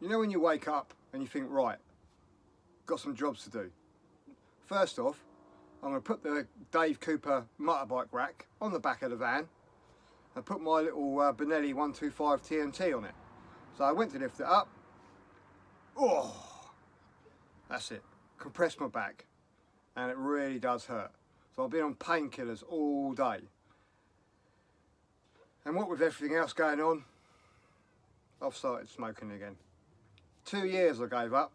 You know when you wake up and you think, right, got some jobs to do. First off, I'm going to put the Dave Cooper motorbike rack on the back of the van and put my little Benelli 125 TNT on it. So I went to lift it up. Oh, that's it. Compressed my back and it really does hurt. So I've been on painkillers all day. And what with everything else going on, I've started smoking again. 2 years I gave up.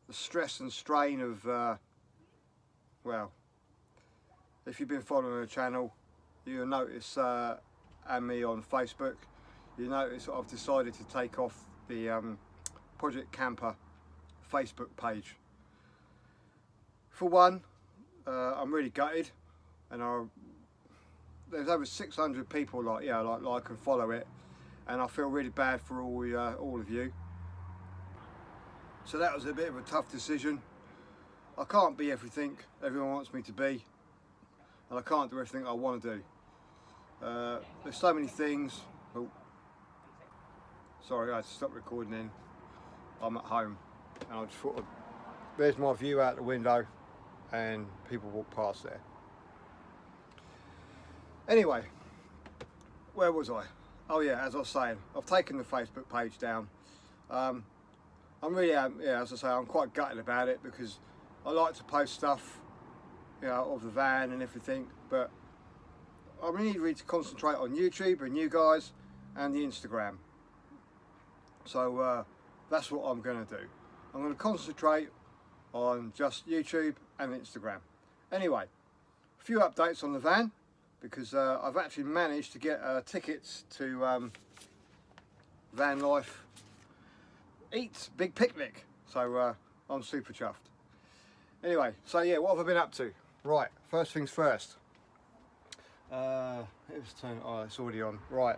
The stress and strain of, well, if you've been following the channel, you'll notice, and me on Facebook, you notice I've decided to take off the Project Camper Facebook page. For one, I'm really gutted, and there's over 600 people like and follow it, and I feel really bad for all of you. So that was a bit of a tough decision. I can't be everything everyone wants me to be, and I can't do everything I want to do. There's so many things. Oh, sorry, I had to stop recording then. I'm at home, and I just thought, there's my view out the window, and people walk past there. Anyway, where was I? Oh yeah, as I was saying, I've taken the Facebook page down. I'm really, yeah, as I say, I'm quite gutted about it because I like to post stuff, you know, of the van and everything, but I really need to concentrate on YouTube and you guys and the Instagram. So that's what I'm going to do. I'm going to concentrate on just YouTube and Instagram. Anyway, a few updates on the van because I've actually managed to get tickets to Van Life Eats Big Picnic, so I'm super chuffed. Anyway, so yeah, what have I been up to? Right, first things first. Let's turn. Oh, it's already on. Right,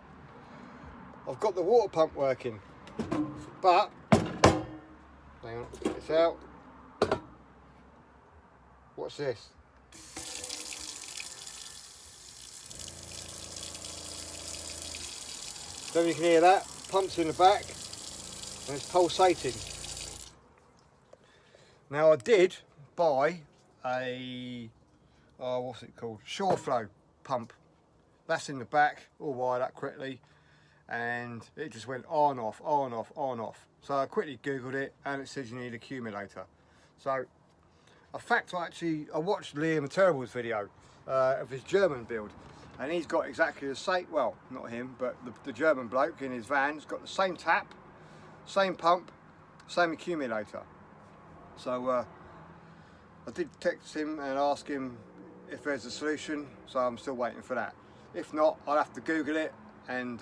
I've got the water pump working, but hang on, let's get this out. What's this? Don't know if you can hear that. Pumps in the back. And it's pulsating. Now I did buy a, what's it called? Shore flow pump. That's in the back, all wired up correctly, and it just went on, off, on, off, on, off. So I quickly Googled it, and it says you need an accumulator. So, in fact, I watched Liam Terrible's video of his German build, and he's got exactly the same, well, not him, but the German bloke in his van's got the same tap, same pump, same accumulator. So I did text him and ask him if there's a solution, so I'm still waiting for that. If not, I'll have to Google it and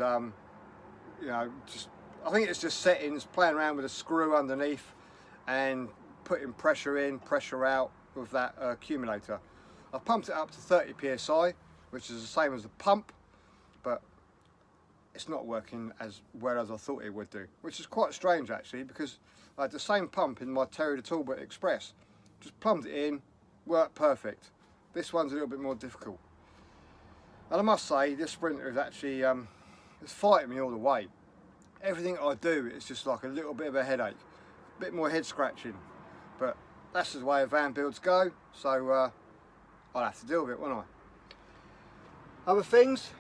you know, I think it's just settings, playing around with a screw underneath and putting pressure in, pressure out with that accumulator. I've pumped it up to 30 psi, which is the same as the pump, but it's not working as well as I thought it would do, which is quite strange actually, because I had the same pump in my Terry the Talbot Express. Just plumbed it in, worked perfect. This one's a little bit more difficult. And I must say, this Sprinter is actually it's fighting me all the way. Everything I do is just like a little bit of a headache, a bit more head scratching. But that's the way van builds go, so I'll have to deal with it, won't I? Other things,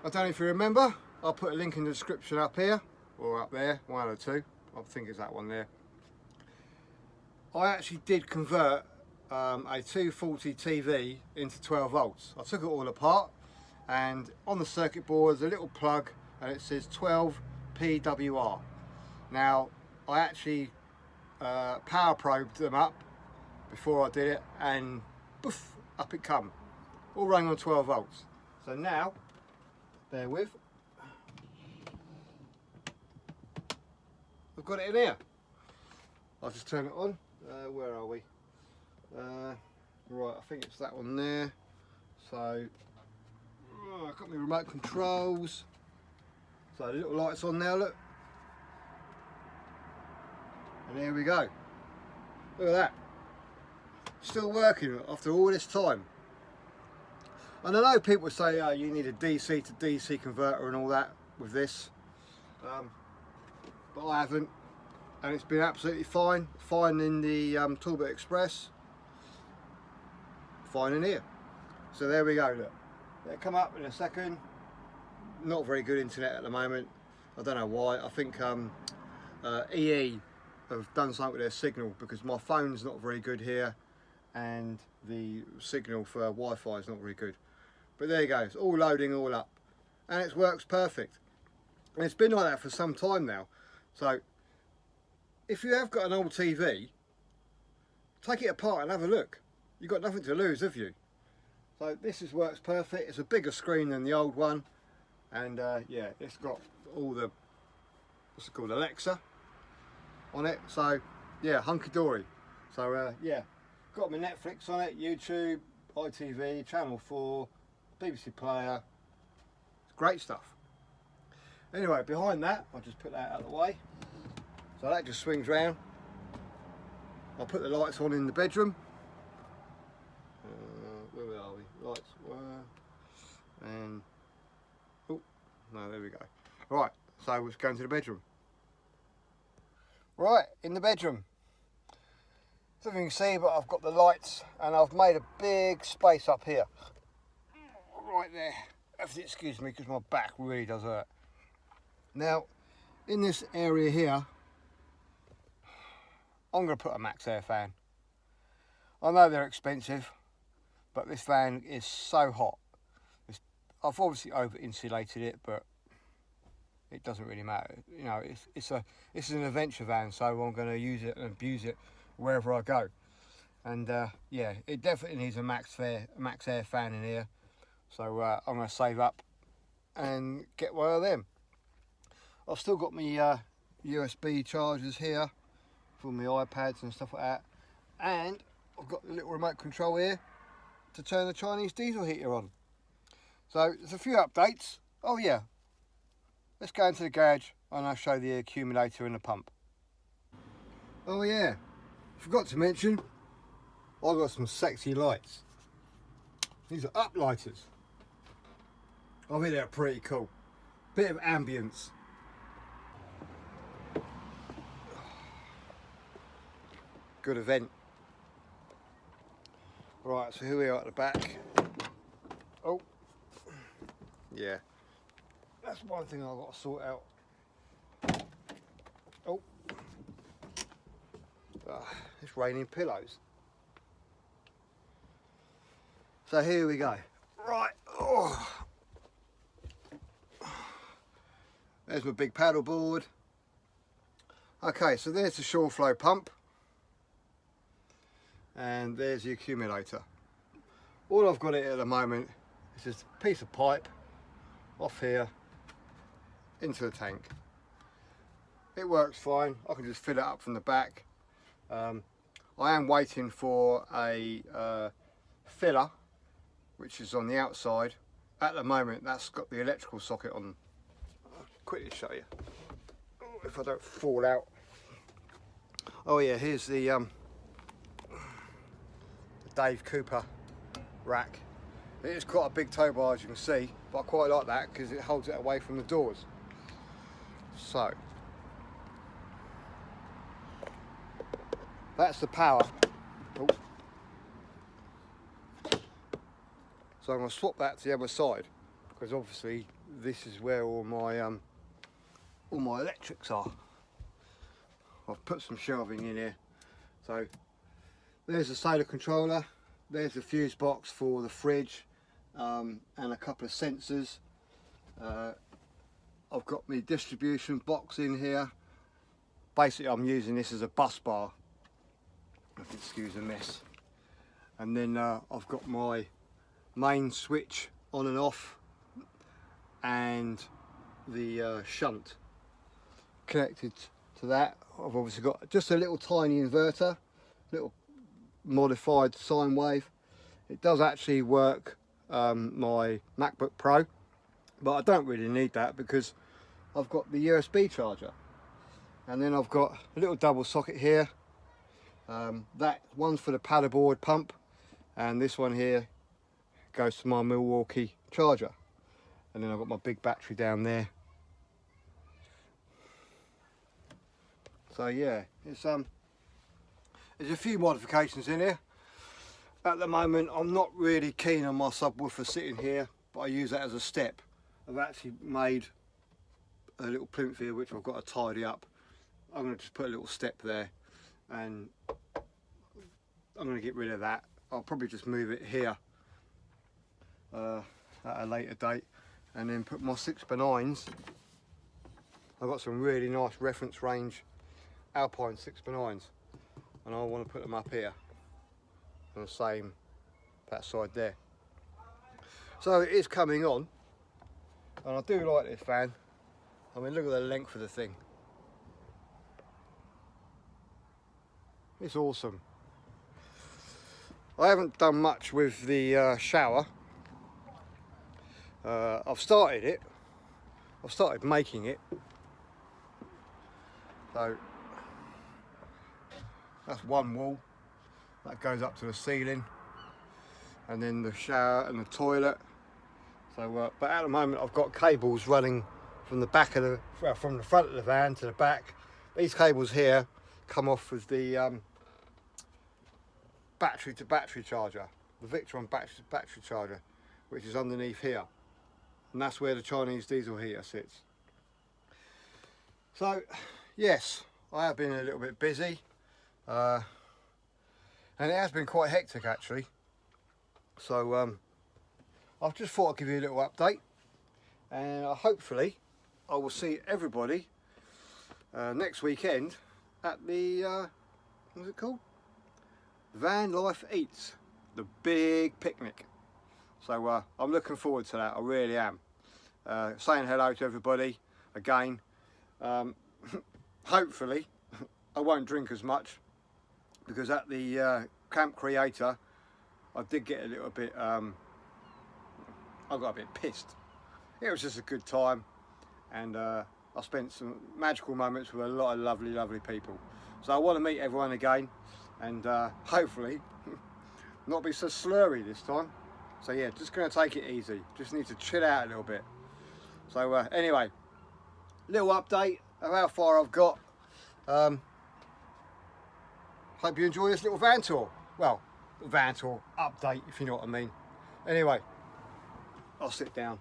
I don't know if you remember, I'll put a link in the description up here, or up there, one of the two. I think it's that one there. I actually did convert a 240 TV into 12 volts. I took it all apart, and on the circuit board there's a little plug and it says 12 PWR. Now I actually power probed them up before I did it, and poof, up it come, all running on 12 volts. So now, bear with, I've got it in here. I'll just turn it on. Where are we? Right, I think it's that one there. So, I've got my remote controls. So the little light's on now, look. And there we go. Look at that. Still working after all this time. And I know people say, oh, you need a DC to DC converter and all that with this. But I haven't. and it's been absolutely fine. Fine in the Talbot Express, fine in here. So there we go, look. It'll come up in a second. Not very good internet at the moment. I don't know why. I think EE have done something with their signal, because my phone's not very good here and the signal for Wi-Fi is not very good. But there you go, it's all loading all up and it works perfect. And it's been like that for some time now. So if you have got an old TV, take it apart and have a look. You've got nothing to lose, have you? So this works perfect. It's a bigger screen than the old one, and yeah, it's got all the, what's it called, Alexa on it. So yeah, hunky-dory. So yeah, got my Netflix on it, YouTube, ITV, Channel 4, BBC Player. It's great stuff. Anyway, behind that, I'll just put that out of the way. So that just swings round. I'll put the lights on in the bedroom. Where are we? Lights were, and oh no, there we go. Right, so let's go into the bedroom. Right, in the bedroom. So you can see, but I've got the lights and I've made a big space up here. Right there. Have to excuse me because my back really does hurt. Now, in this area here, I'm going to put a max air fan. I know they're expensive, but this fan is so hot. I've obviously over insulated it, but it doesn't really matter. You know, it's an adventure van, so I'm going to use it and abuse it wherever I go. And yeah, it definitely needs a max air fan in here. So I'm going to save up and get one of them. I've still got my USB chargers here for my iPads and stuff like that, and I've got the little remote control here to turn the Chinese diesel heater on. So there's a few updates. Oh yeah, let's go into the garage and I'll show the accumulator and the pump. Oh yeah, forgot to mention, I've got some sexy lights. These are uplighters. I think they're pretty cool. Bit of ambience. Good event. Right, so here we are at the back. Oh, yeah. That's one thing I've got to sort out. Oh, it's raining pillows. So here we go. Right. Oh. There's my big paddle board. Okay, so there's the shore flow pump. And there's the accumulator. All I've got it at the moment is just a piece of pipe off here into the tank. It works fine. I can just fill it up from the back. I am waiting for a filler, which is on the outside. At the moment, that's got the electrical socket on. I'll quickly show you if I don't fall out. Oh yeah, here's the Dave Cooper rack. It is quite a big tow bar, as you can see, but I quite like that because it holds it away from the doors. So that's the power. Oh. So I'm going to swap that to the other side, because obviously this is where all my electrics are. I've put some shelving in here. So there's the solar controller, there's the fuse box for the fridge, and a couple of sensors. I've got my distribution box in here. Basically I'm using this as a bus bar, if you excuse the mess. And then I've got my main switch on and off, and the shunt connected to that. I've obviously got just a little tiny inverter, little modified sine wave. It does actually work my MacBook Pro, but I don't really need that because I've got the USB charger. And then I've got a little double socket here. That one's for the paddleboard pump, and this one here goes to my Milwaukee charger. And then I've got my big battery down there. So yeah, it's there's a few modifications in here. At the moment I'm not really keen on my subwoofer sitting here, but I use that as a step. I've actually made a little plinth here which I've got to tidy up. I'm going to just put a little step there, and I'm going to get rid of that. I'll probably just move it here at a later date, and then put my 6x9s. I've got some really nice reference range Alpine 6x9s, and I want to put them up here on the same, that side there. So it is coming on, and I do like this van. I mean, look at the length of the thing. It's awesome. I haven't done much with the shower. I've started it. I've started making it. So that's one wall that goes up to the ceiling, and then the shower and the toilet. So, but at the moment I've got cables running from the back of the, well, from the front of the van to the back. These cables here come off with the battery to battery charger, the Victron battery to battery charger, which is underneath here, and that's where the Chinese diesel heater sits. So yes, I have been a little bit busy, and it has been quite hectic actually. So I've just thought I'd give you a little update, and hopefully I will see everybody next weekend at the what's it called? Van Life Eats, the big picnic. So I'm looking forward to that. I really am. Saying hello to everybody again. Hopefully I won't drink as much, because at the Camp Creator I did get a little bit I got a bit pissed. It was just a good time, and I spent some magical moments with a lot of lovely people. So I want to meet everyone again, and hopefully not be so slurry this time. So yeah, just going to take it easy. Just need to chill out a little bit. So anyway, little update of how far I've got. Hope you enjoy this little van tour. Well, van tour update, if you know what I mean. Anyway, I'll sit down,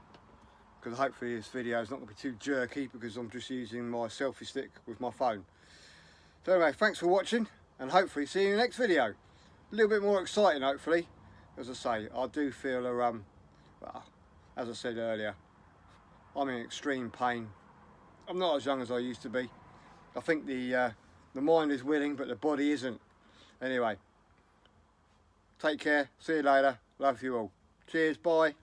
because hopefully this video is not going to be too jerky, because I'm just using my selfie stick with my phone. So anyway, thanks for watching, and hopefully see you in the next video. A little bit more exciting, hopefully. As I say, I do feel well, as I said earlier, I'm in extreme pain. I'm not as young as I used to be. I think the mind is willing, but the body isn't. Anyway, take care, see you later, love you all. Cheers, bye.